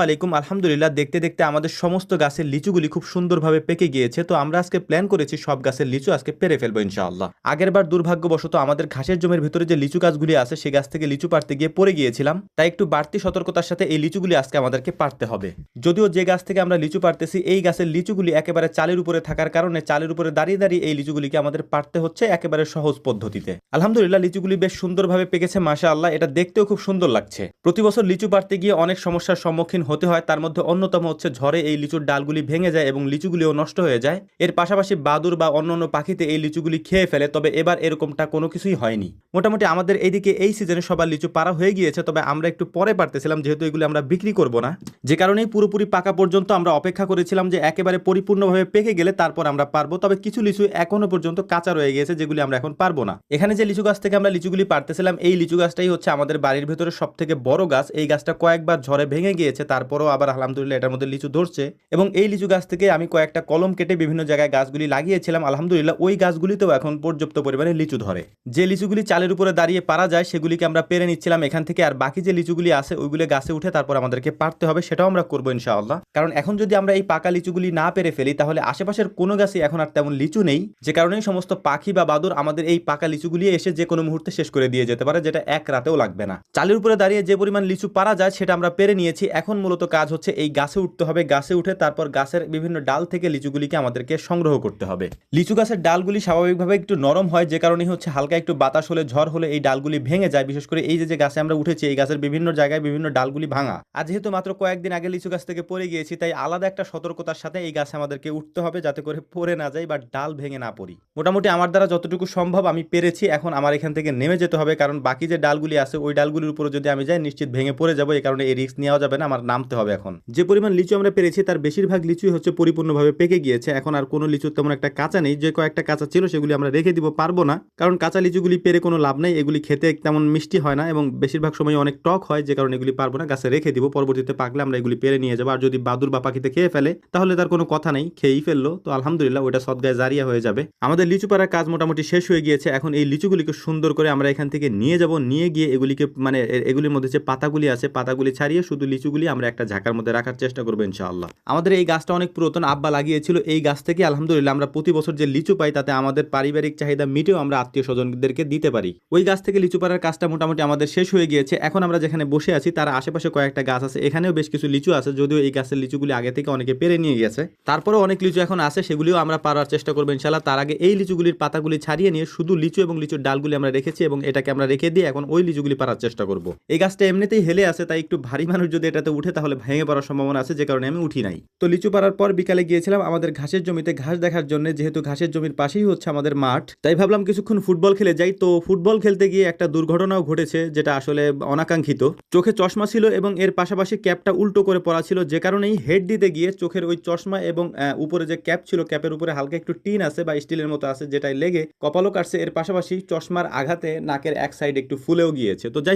আলাইকুম। আলহামদুলিল্লাহ, দেখতে দেখতে আমাদের সমস্ত গাছের লিচুগুলি খুব সুন্দরভাবে পেকে গিয়েছে। তো আমরা আজকে প্ল্যান করেছি সব গাছের লিচু আজকে পেরে ফেলবো ইনশাআল্লাহ। আগের বার দুর্ভাগ্যবশত আমাদের ঘাসের জমির ভিতরে যে লিচু গাছগুলি আছে সেই গাছ থেকে লিচু পাড়তে গিয়ে পড়ে গিয়েছিলাম, তাই একটু বাড়তি সতর্কতার সাথে এই লিচুগুলি আজকে আমাদেরকে পাড়তে হবে। যদিও যে গাছ থেকে আমরা লিচু পাড়তেছি এই গাছের লিচুগুলি একেবারে চালের উপরে থাকার কারণে চালের উপরে দাঁড়িয়ে দাঁড়িয়ে এই লিচুগুলিকে আমাদের পাড়তে হচ্ছে একেবারে সহজ পদ্ধতিতে। আলহামদুলিল্লাহ, লিচুগুলি বেশ সুন্দরভাবে পেকেছে মাশাআল্লাহ, এটা দেখতেও খুব সুন্দর লাগছে। প্রতি বছর লিচু পাড়তে গিয়ে অনেক সমস্যার সম্মুখীন হতে হয়, তার মধ্যে অন্যতম হচ্ছে ঝড়ে এই লিচুর ডালগুলি ভেঙে যায় এবং লিচুগুলিও নষ্ট হয়ে যায়। এর পাশাপাশি বাদুর বা অন্যান্য পাখিতে এই লিচুগুলি খেয়ে ফেলে, তবে এবার এরকমটা কোনো কিছুই হয়নি। মোটামুটি আমাদের এইদিকে এই সিজনে সবার লিচু পাড়া হয়ে গিয়েছে, তবে আমরা একটু পরে পারতেছিলাম যেহেতু এগুলি আমরা বিক্রি করব না, যে কারণেই পুরোপুরি পাকা পর্যন্ত আমরা অপেক্ষা করেছিলাম যে একেবারে পরিপূর্ণভাবে পেকে গেলে তারপর আমরা পারবো। তবে কিছু লিচু এখনো পর্যন্ত কাঁচা রয়ে গেছে যেগুলি আমরা এখন পারবো না। এখানে যে লিচু গাছ থেকে আমরা লিচুগুলি পারতেছিলাম এই লিচু গাছটাই হচ্ছে আমাদের বাড়ির ভেতরে সব থেকে বড় গাছ। এই গাছটা কয়েকবার ঝড়ে ভেঙে গিয়েছে, তারপরও আবার আলহামদুলিল্লাহ এটার মধ্যে লিচু ধরছে। এবং এই লিচু গাছ থেকে আমি কয়েকটা কলম কেটে বিভিন্ন জায়গায় গাছগুলি লাগিয়েছিলাম, আলহামদুলিল্লাহ ওই গাছগুলিতেও এখন পর্যাপ্ত পরিমাণে লিচু ধরে। যে লিচুগুলি চালের উপরে দাঁড়িয়ে পারা যায় সেগুলিকে আমরা পেরে নিচ্ছিলাম এখান থেকে, আর বাকি যে লিচুগুলি আছে ওইগুলো গাছে উঠে তারপর আমাদেরকে পারতে হবে, সেটাও আমরা করবো ইনশাআল্লাহ। কারণ এখন যদি আমরা এই পাকা লিচুগুলি না পেরে ফেলি তাহলে আশেপাশের কোনো গাছে এখন আর তেমন লিচু নেই, যে কারণেই সমস্ত পাখি বা বাদুর আমাদের এই পাকা লিচুগুলি এসে যে কোনো মুহূর্তে শেষ করে দিয়ে যেতে পারে, যেটা এক রাতেও লাগবে না। চালের উপরে দাঁড়িয়ে যে পরিমাণ লিচু পারা যায় সেটা আমরা পেরে নিয়েছি। এখন মূলত কাজ হচ্ছে এই গাছে উঠতে হবে, গাছে উঠে তারপর গাছের বিভিন্ন ডাল থেকে লিচুগুলিকে আমাদেরকে সংগ্রহ করতে হবে। লিচু গাছের ডালগুলি স্বাভাবিকভাবে একটু নরম হয়, যে কারণে হচ্ছে হালকা একটু বাতাস হলে ঝড় হলে এই ডালগুলি ভেঙে যায়। বিশেষ করে এই যে গাছে আমরা উঠেছি এই গাছের বিভিন্ন জায়গায় বিভিন্ন ডালগুলি ভাঙা। আর যেহেতু মাত্র কয়েকদিন আগে লিচু গাছ থেকে পড়ে গিয়েছি তাই আলাদা একটা সতর্কতার সাথে এই গাছে আমাদেরকে উঠতে হবে যাতে করে পড়ে না যায় বা ডাল ভেঙে না পড়ি। মোটামুটি আমার দ্বারা যতটুকু সম্ভব আমি পেরেছি। এখন আমার এখান থেকে নেমে যেতে হবে, কারণ বাকি যে ডালগুলি আছে ওই ডালগুলির উপরে যদি আমি যাই নিশ্চিত ভেঙে পড়ে যাবো, এই কারণে এই রিস্ক নেওয়া যাবে না, আমার নামতে হবে। এখন যে পরিমাণ লিচু আমরা পেরেছি তার বেশিরভাগ লিচুই হচ্ছে পরিপূর্ণভাবে পেকে গিয়েছে। এখন আর কোনো লিচু তেমন একটা কাঁচা নেই, যে কয়েকটা কাঁচা ছিল সেগুলি আমরা রেখে দিব, পারবো না, কারণ কাঁচা লিচুগুলি পেরে কোনো লাভ নেই, এগুলি খেতে তেমন মিষ্টি হয় না এবং বেশিরভাগ সময় অনেক টক হয়, যে কারণে এগুলি পারবো না, গাছে রেখে দিব। পরবর্তীতে পাকলে আমরা এগুলি পেরে নিয়ে যাবো। আর যদি বাদুর বা পাখিতে খেয়ে ফেলে তাহলে তার কোনো কথা নেই, খেয়েই ফেললো তো আলহামদুলিল্লাহ ওটা সদগায়ে জারিয়া হয়ে যাবে। আমাদের লিচু পাড়ার কাজ মোটামুটি শেষ হয়ে গিয়েছে। এখন এই লিচুগুলিকে সুন্দর করে আমরা এখান থেকে নিয়ে যাব, নিয়ে গিয়ে এগুলিকে মানে এগুলির মধ্যে যে পাতাগুলি আছে পাতাগুলি ছাড়িয়ে শুধু লিচুগুলি আমরা একটা ঝাঁকার মধ্যে রাখার চেষ্টা করবো ইনশাআল্লাহ। আমাদের এই গাছটা অনেক পুরাতন, আব্বা লাগিয়েছিল। এই গাছ থেকে আলহামদুলিল্লাহ আমরা প্রতি বছর যে লিচু পাই তাতে আমাদের পারিবারিক চাহিদা মিটেও আমরা আত্মীয় স্বজনদেরকে দিতে পারি। ওই গাছ থেকে লিচু পাড়ার কাজটা মোটামুটি আমাদের শেষ হয়ে গিয়েছে। এখন আমরা যেখানে বসে আছি তার আশেপাশে কয়েকটা গাছ আছে, এখানেও বেশ কিছু লিচু আছে, যদিও এই গাছের লিচুগুলি আগে থেকে অনেকে পেরে নিয়ে গেছে। তারপরেও অনেক লিচু এখন আছে, সেগুলিও আমরা পারার চেষ্টা করবো ইনশাআল্লাহ। তার আগে এই লিচুগুলির পাতাগুলি ছাড়িয়ে নিয়ে শুধু লিচু এবং লিচুর ডালগুলি আমরা রেখেছি এবং এটাকে আমরা রেখে দিয়ে এখন ওই লিচুগুলি পারার চেষ্টা করব। এই গাছটা এমনিতেই হেলে আছে, তাই একটু ভারী মানুষ যদি এটাতে উঠে তাহলে ভেঙে পড়ার সম্ভাবনা আছে, যে কারণে আমি উঠি নাই। তো লিচু পাড়ার পর বিকালে গিয়েছিলাম আমাদের ঘাসের জমিতে ঘাস দেখার জন্য, যেহেতু ঘাসের জমির পাশেই হচ্ছে আমাদের মাঠ, তাই ভাবলাম কিছুক্ষণ ফুটবল খেলে যাই। তো ফুটবল খেলতে গিয়ে একটা দুর্ঘটনাও ঘটেছে, যেটা আসলে অনাকাঙ্ক্ষিত। চোখে চশমা ছিল এবং এর পাশাপাশি ক্যাপটা উল্টো করে পরা ছিল, যে কারণেই হেড দিতে গিয়ে চোখের ওই চশমা এবং উপরে যে ক্যাপ ছিল ক্যাপের উপরে হালকা একটু টিন আছে বা স্টিলের মতো আছে, যেটাই লেগে কপালও কাটছে। এর পাশাপাশি চশমার আঘাতে নাকের এক সাইড একটু ফুলেও গিয়েছে। তো যাই